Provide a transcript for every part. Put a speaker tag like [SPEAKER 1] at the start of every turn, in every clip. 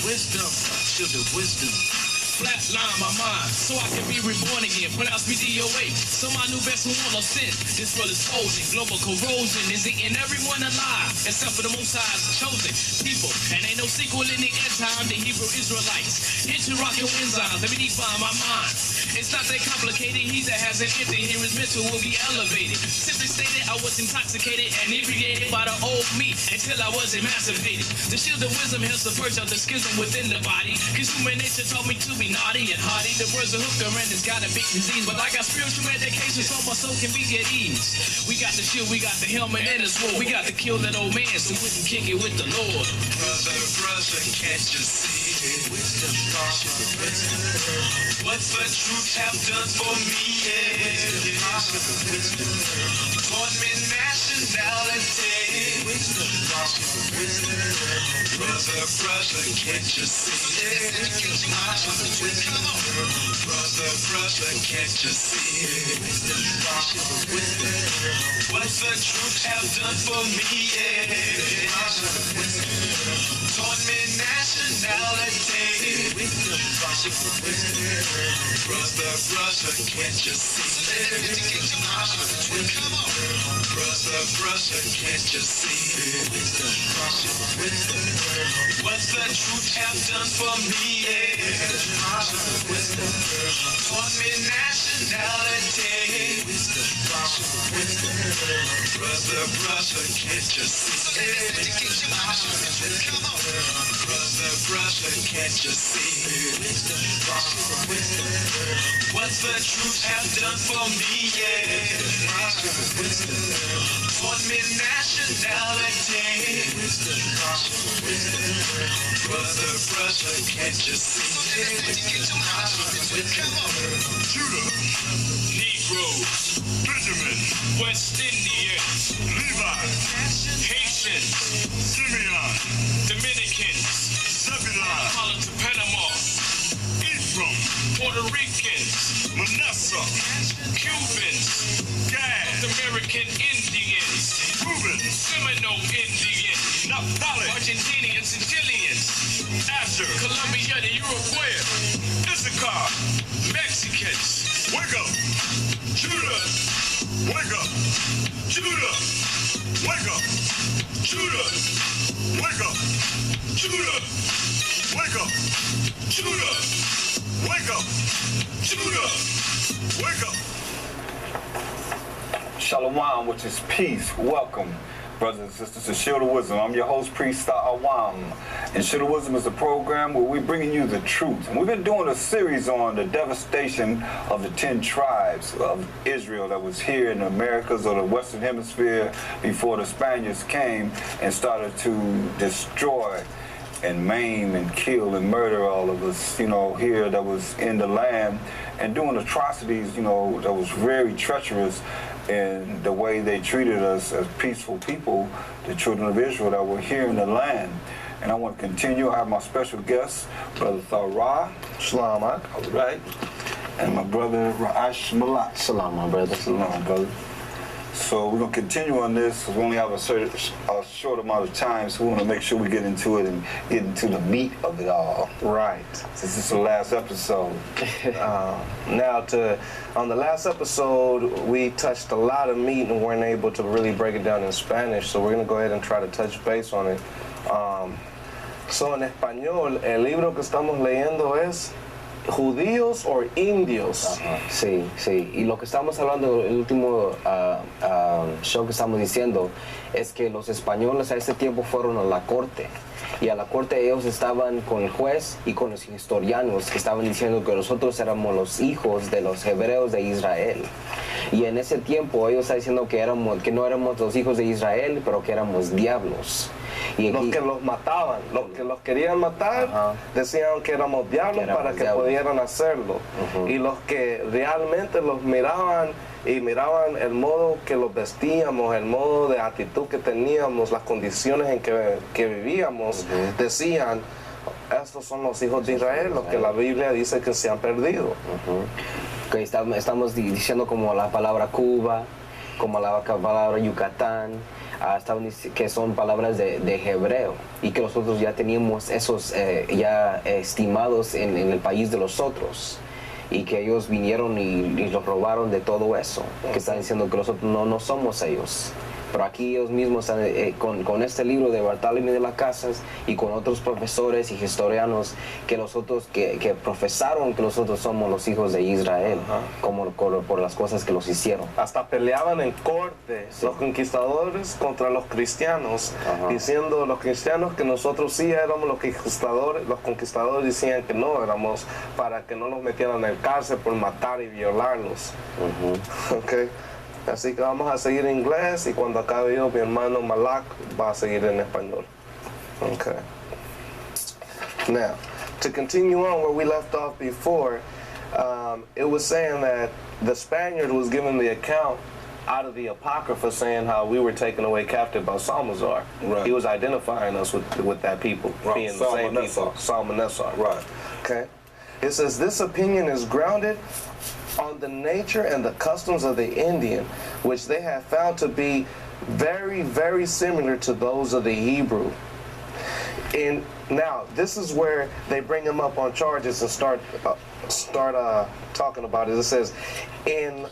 [SPEAKER 1] Wisdom, sugar wisdom. Flatline my mind, so I can be reborn again. Pronounce me DOA, so my new vessel won't sin. This world is frozen, global corrosion is eating everyone alive, except for the Most High's chosen people. And ain't no sequel in the end time. The Hebrew Israelites, hit you rock your enzymes. Let me define my mind. It's not that complicated. He that has an empty here, his mental will be elevated. Simply stated, I was intoxicated and inebriated by the old me until I was emancipated. The shield of wisdom helps the purge of the schism within the body. Cause human nature taught me to be naughty and hardy. The words are hooked around, it's got a big disease. But I got spiritual medication so my soul can be at ease. We got the shield, we got the helmet and the sword. We got to kill that old man so we can kick it with the Lord. Brother, can't you see? Wisdom, what's the truth have done for me? Taught me nationality. Brother, can't you see? Brother, can't you see? What's the truth have done for me? Taught me nationality. Brother, can't you see? Brother, can't you see? What's the truth have done for me? Taught me nationality. Brother, can't you see? Brother, can't you see? What's the truth have done for me? Taught me nationality. Brother, can't you see? Judah, Negroes, Benjamin, West Indians, Levi, Haitians, Simeon, Dominicans, Zebulon, Holland to Panama, Ephraim, Puerto Ricans, Manasseh, Cubans, Gad, North American Indians, Reuben, Seminole Indians, Naphtali, Argentinians and Chileans, Asher, Colombia, the Uruguayan, Issachar, Mexicans. Wake up, Judah! Wake up, Judah! Wake up, Judah! Wake up, Judah! Wake up, Judah! Wake up, Judah! Wake up.
[SPEAKER 2] Shalom, which is peace. Welcome, brothers and sisters, to Shield of Wisdom. I'm your host, Priest Awam. And Shield of Wisdom is a program where we're bringing you the truth. And we've been doing a series on the devastation of the 10 tribes of Israel that was here in the Americas or the Western Hemisphere before the Spaniards came and started to destroy and maim and kill and murder all of us, here that was in the land and doing atrocities, that was very treacherous in the way they treated us as peaceful people, the children of Israel that were here in the land. And I want to continue. I have my special guest, Brother Thara.
[SPEAKER 3] Shalom,
[SPEAKER 2] all right. And my brother Ra'ash Malak.
[SPEAKER 3] Shalom, my brother.
[SPEAKER 2] Shalom, brother. So we're going to continue on this. We only have a short amount of time, so we want to make sure we get into it and get into the meat of it all.
[SPEAKER 3] Right.
[SPEAKER 2] Since this is the last episode.
[SPEAKER 3] On the last episode, we touched a lot of meat and weren't able to really break it down in Spanish, so we're going to go ahead and try to touch base on it. So en español, el libro que estamos leyendo es ¿Judíos o indios?
[SPEAKER 4] Sí. Y lo que estamos hablando, el último show que estamos diciendo, es que los españoles a ese tiempo fueron a la corte. Y a la corte ellos estaban con el juez y con los historianos que estaban diciendo que nosotros éramos los hijos de los hebreos de Israel. Y en ese tiempo ellos estaban diciendo que no éramos los hijos de Israel, pero que éramos diablos.
[SPEAKER 3] Y los que los mataban, los que los querían matar, decían que éramos diablos para que pudieran hacerlo. Y los que realmente los miraban y miraban el modo que los vestíamos, el modo de actitud que teníamos, las condiciones en que vivíamos, decían, estos son los hijos de Israel, los que la Biblia dice que se han perdido.
[SPEAKER 4] Okay, estamos diciendo como la palabra Cuba, como la palabra Yucatán, que son palabras de hebreo y que nosotros ya teníamos esos ya estimados en el país de los otros y que ellos vinieron y los robaron de todo eso, que están diciendo que nosotros no somos ellos. Pero aquí ellos mismos, con este libro de Barthélemy de las Casas y con otros profesores y historianos que nosotros que profesaron que nosotros somos los hijos de Israel, como por las cosas que los hicieron.
[SPEAKER 3] Hasta peleaban en corte los conquistadores contra los cristianos, diciendo los cristianos que nosotros sí éramos los conquistadores decían que no éramos, para que no nos metieran en cárcel por matar y violarlos. Okay. Así que vamos a seguir en inglés y cuando acabe yo, mi hermano Malak va a seguir en español. Okay. Now, to continue on where we left off before, it was saying that the Spaniard was giving the account out of the Apocrypha saying how we were taken away captive by Salmanasar.
[SPEAKER 2] Right.
[SPEAKER 3] He was identifying us with that people,
[SPEAKER 2] Right.
[SPEAKER 3] being the same people. Salmanasar.
[SPEAKER 2] Right.
[SPEAKER 3] Okay. It says, this opinion is grounded on the nature and the customs of the Indian, which they have found to be very, very similar to those of the Hebrew. And now, this is where they bring him up on charges and start talking about it. It says, in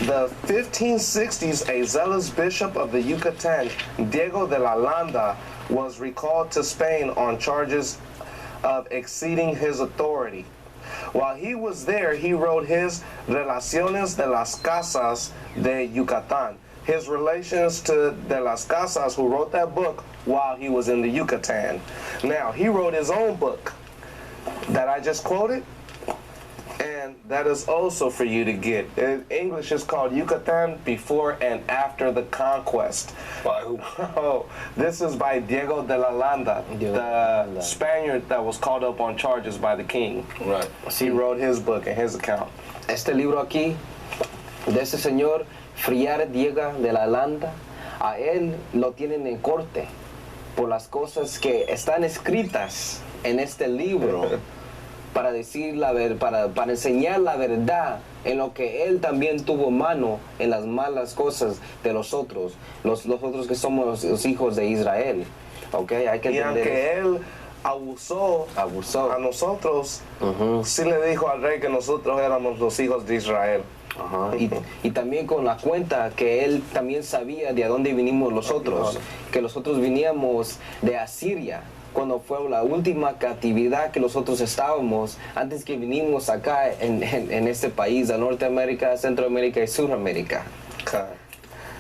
[SPEAKER 3] the 1560s, a zealous bishop of the Yucatan, Diego de la Landa, was recalled to Spain on charges of exceeding his authority. While he was there, he wrote his Relaciones de las Casas de Yucatán, his relations to de las Casas, who wrote that book while he was in the Yucatan. Now, he wrote his own book that I just quoted, and that is also for you to get. In English is called Yucatan Before and After the Conquest.
[SPEAKER 2] By who?
[SPEAKER 3] Oh, this is by Diego de la Landa, the Spaniard that was called up on charges by the king.
[SPEAKER 2] Right.
[SPEAKER 3] He wrote his book and his account.
[SPEAKER 4] Este libro aquí, de ese señor Friar Diego de la Landa, a él lo tienen en corte por las cosas que están escritas en este libro para decir para enseñar la verdad en lo que él también tuvo mano en las malas cosas de los otros que somos los hijos de Israel. Okay, hay que
[SPEAKER 3] y
[SPEAKER 4] entender
[SPEAKER 3] aunque él abusó a nosotros, sí le dijo al rey que nosotros éramos los hijos de Israel.
[SPEAKER 4] Y también con la cuenta que él también sabía de dónde vinimos nosotros, que nosotros veníamos de Asiria, cuando fue la última captividad que nosotros estábamos antes que vinimos acá en este país, a Norteamérica, Centroamérica y Sudamérica.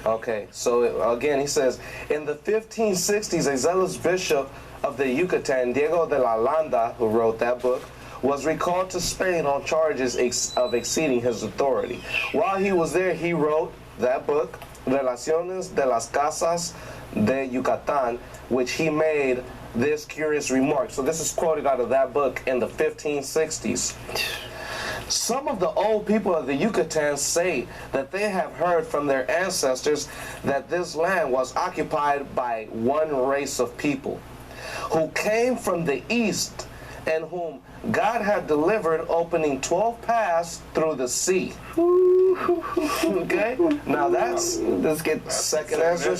[SPEAKER 3] Okay, so again he says, in the 1560s, a zealous bishop of the Yucatan, Diego de la Landa, who wrote that book, was recalled to Spain on charges of exceeding his authority. While he was there, he wrote that book, Relaciones de las Casas de Yucatán, which he made this curious remark. So this is quoted out of that book in the 1560s. Some of the old people of the Yucatan say that they have heard from their ancestors that this land was occupied by one race of people who came from the east and whom God had delivered, opening 12 paths through the sea. Okay? Now let's get Second Ezra,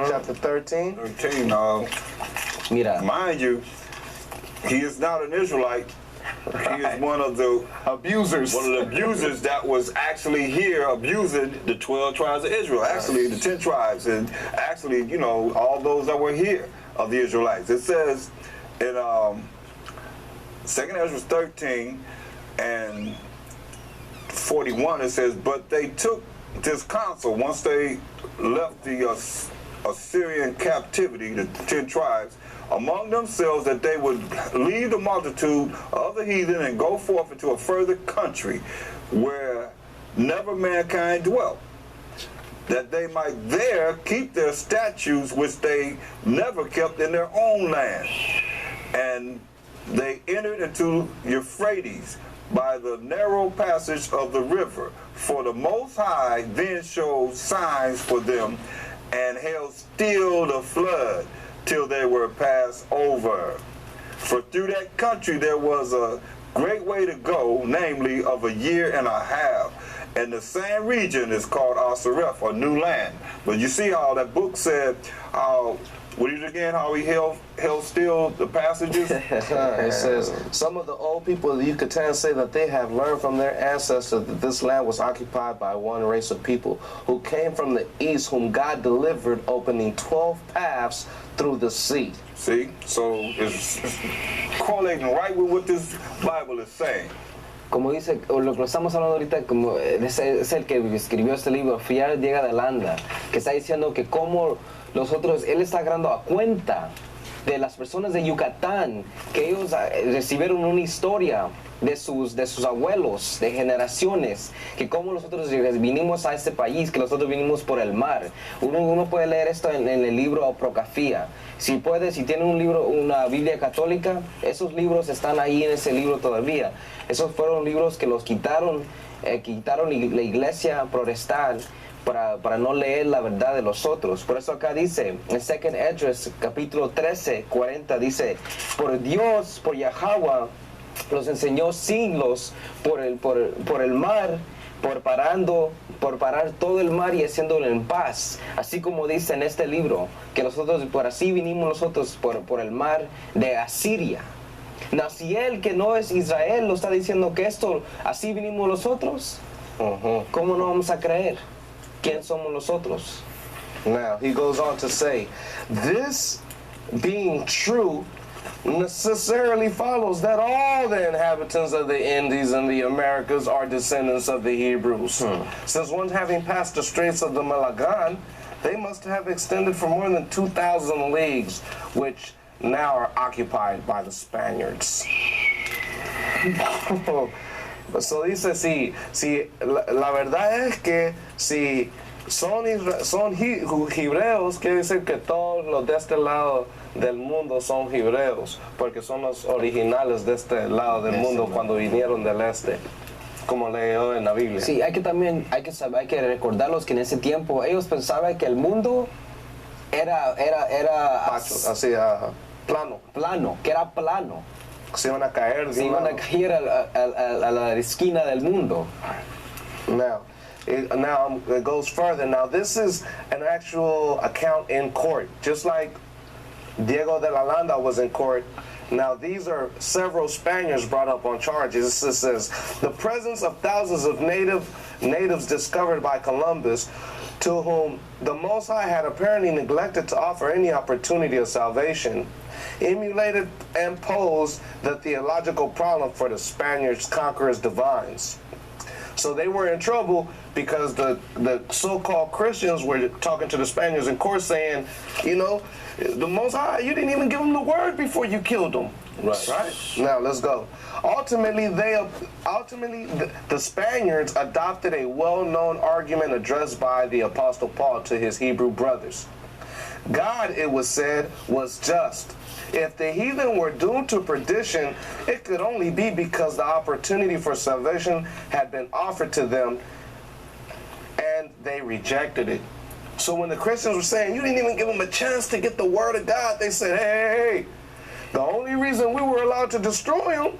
[SPEAKER 3] chapter 13.
[SPEAKER 2] 13,
[SPEAKER 4] Mira,
[SPEAKER 2] mind you, he is not an Israelite. He is one of the abusers. One of the abusers that was actually here abusing the 12 tribes of Israel. Actually, the 10 tribes, and actually, you know, all those that were here of the Israelites. It says in 2nd Ezra 13 and 41, it says, but they took this counsel once they left the Assyrian captivity, the 10 tribes, among themselves, that they would leave the multitude of the heathen and go forth into a further country where never mankind dwelt, that they might there keep their statutes which they never kept in their own land. And they entered into Euphrates by the narrow passage of the river, for the Most High then showed signs for them and held still the flood till they were passed over. For through that country there was a great way to go, namely of a year and a half, And the same region is called Asareth, or New Land. But you see how that book said, what is it again, how he held still the passages?
[SPEAKER 3] It says, some of the old people of Yucatan say that they have learned from their ancestors that this land was occupied by one race of people who came from the east, whom God delivered, opening 12 paths through the sea.
[SPEAKER 2] See? So it's correlating right with what this Bible is saying.
[SPEAKER 4] Como dice, o lo que estamos hablando ahorita, como es el que escribió este libro, Fiar Diego de Landa, que está diciendo que como nosotros, él está agarrando a cuenta de las personas de Yucatán, que ellos recibieron una historia de sus abuelos, de generaciones, que como nosotros vinimos a este país, que nosotros vinimos por el mar. Uno puede leer esto en el libro Procafía. Si tienen un libro, una Biblia católica, esos libros están ahí en ese libro todavía. Esos fueron libros que los quitaron la iglesia protestante para no leer la verdad de los otros. Por eso acá dice, en 2 Esdras, capítulo 13, 40, dice, por Dios, por Yahweh, los enseñó siglos por el mar, por parar todo el mar y haciéndolo en paz. Así como dice en este libro, que nosotros, por así vinimos nosotros por el mar de Asiria. No, si él que no es Israel lo está diciendo que esto, así vinimos nosotros, ¿cómo no vamos a creer? ¿Quién somos nosotros?
[SPEAKER 3] Now, he goes on to say, this being true necessarily follows that all the inhabitants of the Indies and the Americas are descendants of the Hebrews. Since once having passed the straits of the Malagan, they must have extended for more than 2,000 leagues, which now are occupied by the Spaniards. So dice, si la verdad es que si son hebreos, quiere decir que todos los de este lado del mundo son hebreos, porque son los originales de este lado del mundo cuando vinieron del este, como leo en la Biblia.
[SPEAKER 4] Sí, hay que recordarlos que en ese tiempo ellos pensaban que el mundo era
[SPEAKER 3] Así,
[SPEAKER 4] plano, que era plano.
[SPEAKER 3] Se iban a caer.
[SPEAKER 4] Se iban a caer a la esquina del mundo.
[SPEAKER 3] Now it goes further. Now this is an actual account in court, just like Diego de la Landa was in court. Now these are several Spaniards brought up on charges. It says, the presence of thousands of natives discovered by Columbus, to whom the Most High had apparently neglected to offer any opportunity of salvation, emulated and posed the theological problem for the Spaniards' conquerors divines. So they were in trouble because the so-called Christians were talking to the Spaniards in court saying, you know, the Most High, you didn't even give them the word before you killed them. Right? Now let's go. Ultimately, the Spaniards adopted a well-known argument addressed by the Apostle Paul to his Hebrew brothers. God, it was said, was just. If the heathen were doomed to perdition, it could only be because the opportunity for salvation had been offered to them and they rejected it. So when the Christians were saying, you didn't even give them a chance to get the word of God, they said, hey, the only reason we were allowed to destroy them,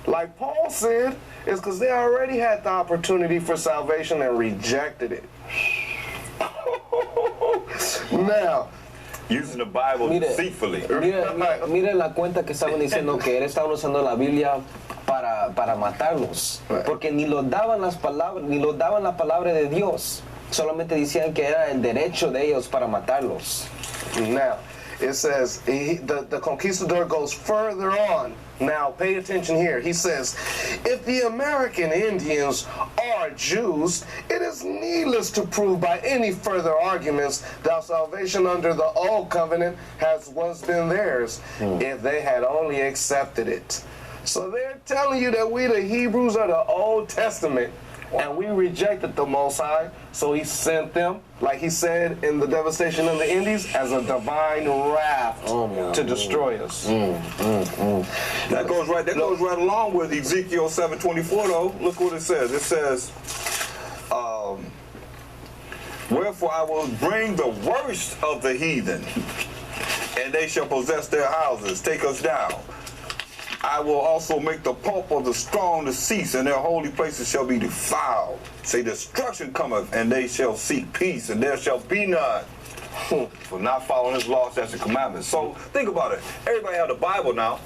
[SPEAKER 3] like Paul said, is because they already had the opportunity for salvation and rejected it. Now,
[SPEAKER 2] using the Bible deceitfully.
[SPEAKER 4] Mire la cuenta que estaban diciendo que él estaba usando la Biblia para matarlos, porque ni lo daban la palabra de Dios, solamente decían que era el derecho de ellos para matarlos.
[SPEAKER 3] Now, it says, the conquistador goes further on. Now, pay attention here. He says, if the American Indians are Jews, it is needless to prove by any further arguments that salvation under the Old Covenant has once been theirs, if they had only accepted it. So they're telling you that we, the Hebrews, are the Old Testament, and we rejected the Most High, so he sent them, like he said in the devastation of the Indies, as a divine wrath to destroy us.
[SPEAKER 2] That goes right along with Ezekiel 7:24 though. Look what it says. It says, wherefore I will bring the worst of the heathen, and they shall possess their houses. Take us down. I will also make the pulp of the strong to cease, and their holy places shall be defiled. Say, destruction cometh, and they shall seek peace, and there shall be none. For not following his laws, statutes, and commandments. So think about it. Everybody have the Bible now.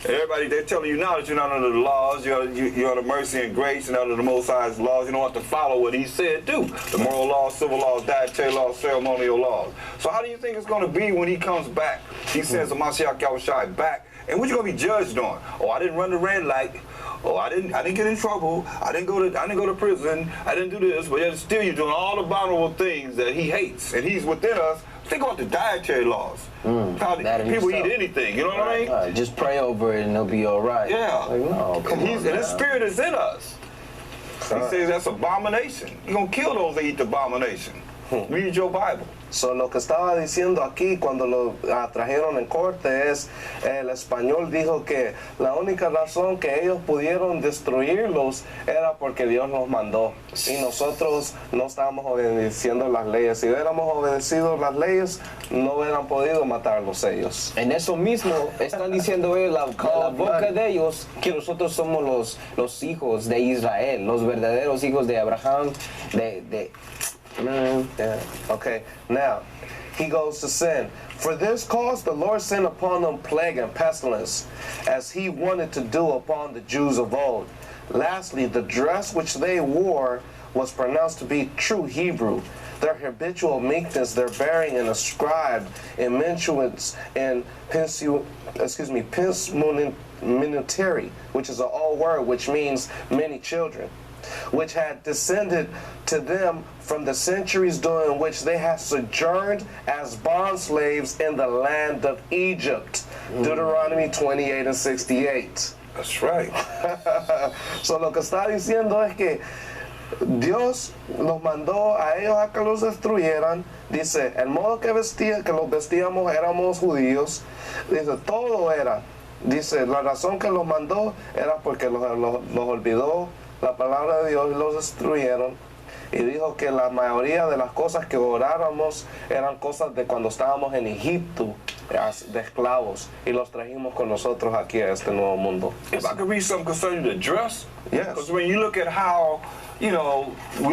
[SPEAKER 2] Everybody, they're telling you now that you're not under the laws, you're under mercy and grace and under the Most High's laws. You don't have to follow what he said do. The moral laws, civil laws, dietary laws, ceremonial laws. So how do you think it's going to be when he comes back? He sends the Mashiach Yahushua back. And what you going to be judged on? Oh, I didn't run the red light. Oh, I didn't get in trouble. I didn't go to prison. I didn't do this. But yet still you're doing all the abominable things that he hates. And he's within us. Think about the dietary laws. How people eat anything, you know what I mean?
[SPEAKER 4] Right. Just pray over it and it'll be all right.
[SPEAKER 2] Yeah.
[SPEAKER 4] Like, no, come on,
[SPEAKER 2] and his spirit is in us. He says that's abomination. You're going to kill those that eat the abomination. Read your Bible.
[SPEAKER 3] So, lo que estaba diciendo aquí cuando lo trajeron en corte es, el español dijo que la única razón que ellos pudieron destruirlos era porque Dios los mandó. Y nosotros no estábamos obedeciendo las leyes. Si hubiéramos obedecido las leyes, no hubieran podido matarlos ellos.
[SPEAKER 4] En eso mismo están diciendo ellos, la boca de ellos, que nosotros somos los hijos de Israel, los verdaderos hijos de Abraham,
[SPEAKER 3] Okay, now he goes to sin. For this cause the Lord sent upon them plague and pestilence, as he wanted to do upon the Jews of old. Lastly, the dress which they wore was pronounced to be true Hebrew. Their habitual meekness, their bearing and ascribed in mensuance and minutary, which is an old word which means many children, which had descended to them from the centuries during which they had sojourned as bond slaves in the land of Egypt. Deuteronomy 28 and 68.
[SPEAKER 2] That's right.
[SPEAKER 3] So lo que está diciendo es que Dios los mandó a ellos a que los destruyeran. Dice, el modo que los vestíamos éramos judíos. Dice, todo era. Dice, la razón que los mandó era porque los olvidó la palabra de Dios y los destruyeron. Y dijo que la mayoría de las cosas que oráramos eran cosas de cuando estábamos en Egipto, de esclavos, y los trajimos con nosotros aquí a este nuevo mundo.
[SPEAKER 2] If I could read something concerning the dress,
[SPEAKER 3] yes.
[SPEAKER 2] Because when you look at how, we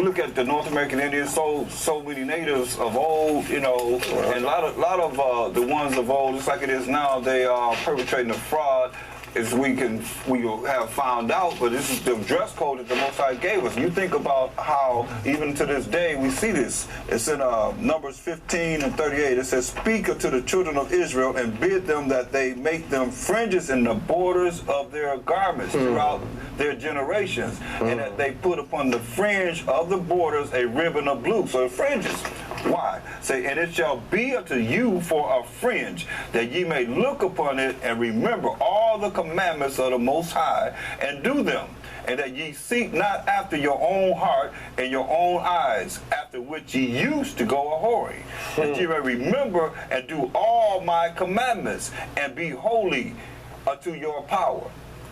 [SPEAKER 2] look at the North American Indians, so many natives of old, and a lot of the ones of old, just like it is now, they are perpetrating a fraud. As we have found out, but this is the dress code that the Most High gave us. You think about how, even to this day, we see this. It's in Numbers 15 and 38. It says, "Speak unto the children of Israel and bid them that they make them fringes in the borders of their garments throughout their generations, and that they put upon the fringe of the borders a ribbon of blue." So fringes. Why? Say, "And it shall be unto you for a fringe, that ye may look upon it and remember all the commandments of the Most High, and do them, and that ye seek not after your own heart and your own eyes, after which ye used to go a-whoring, that ye may remember and do all my commandments, and be holy unto your power."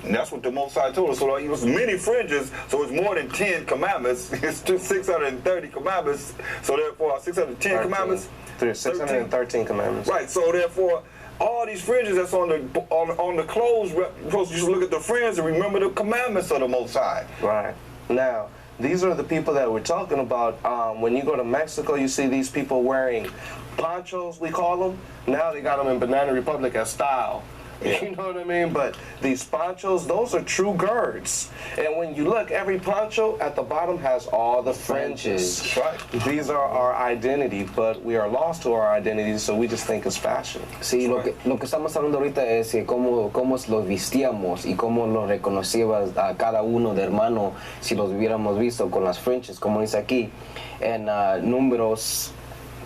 [SPEAKER 2] And that's what the Most High told us. So it was many fringes, so it's more than 10 commandments. It's 630 commandments. So therefore, 610 commandments.
[SPEAKER 3] 613 commandments.
[SPEAKER 2] Right. So therefore, all these fringes that's on the clothes, you're supposed to just look at the fringe and remember the commandments of the Most High.
[SPEAKER 3] Right. Now, these are the people that we're talking about. When you go to Mexico, you see these people wearing ponchos, we call them. Now they got them in Banana Republic as style. You know what I mean? But these ponchos, those are true girds. And when you look, every poncho at the bottom has all the fringes.
[SPEAKER 2] Right.
[SPEAKER 3] These are our identity, but we are lost to our identity, so we just think it's fashion.
[SPEAKER 4] Sí, lo que estamos hablando ahorita es cómo los vestíamos y cómo los reconocíamos a cada uno de hermano si los hubiéramos visto con las fringes, como dice aquí en Números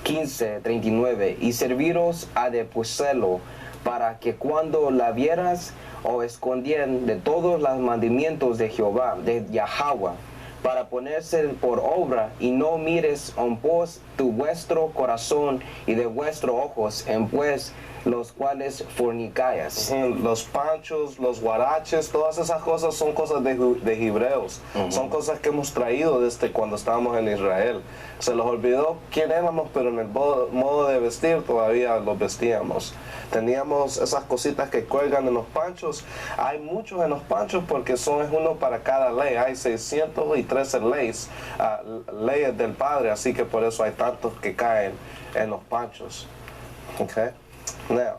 [SPEAKER 4] 15:39, y serviros a de pucelo, para que cuando la vieras o escondieran de todos los mandamientos de Jehová, de Yahweh, para ponerse por obra, y no mires en pos tu vuestro corazón y de vuestros ojos, en pues los cuales fornicáis.
[SPEAKER 3] Los panchos, los guaraches, todas esas cosas son cosas de hebreos. Son cosas que hemos traído desde cuando estábamos en Israel. Se los olvidó quién éramos, pero en el modo de vestir todavía los vestíamos. Teníamos esas cositas que cuelgan en los panchos. Hay muchos en los panchos porque es uno para cada ley. Hay 613 leyes, leyes del Padre, así que por eso hay tantos que caen en los panchos. Okay? Now,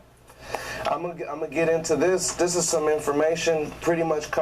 [SPEAKER 3] I'm gonna get into this. This is some information pretty much covered.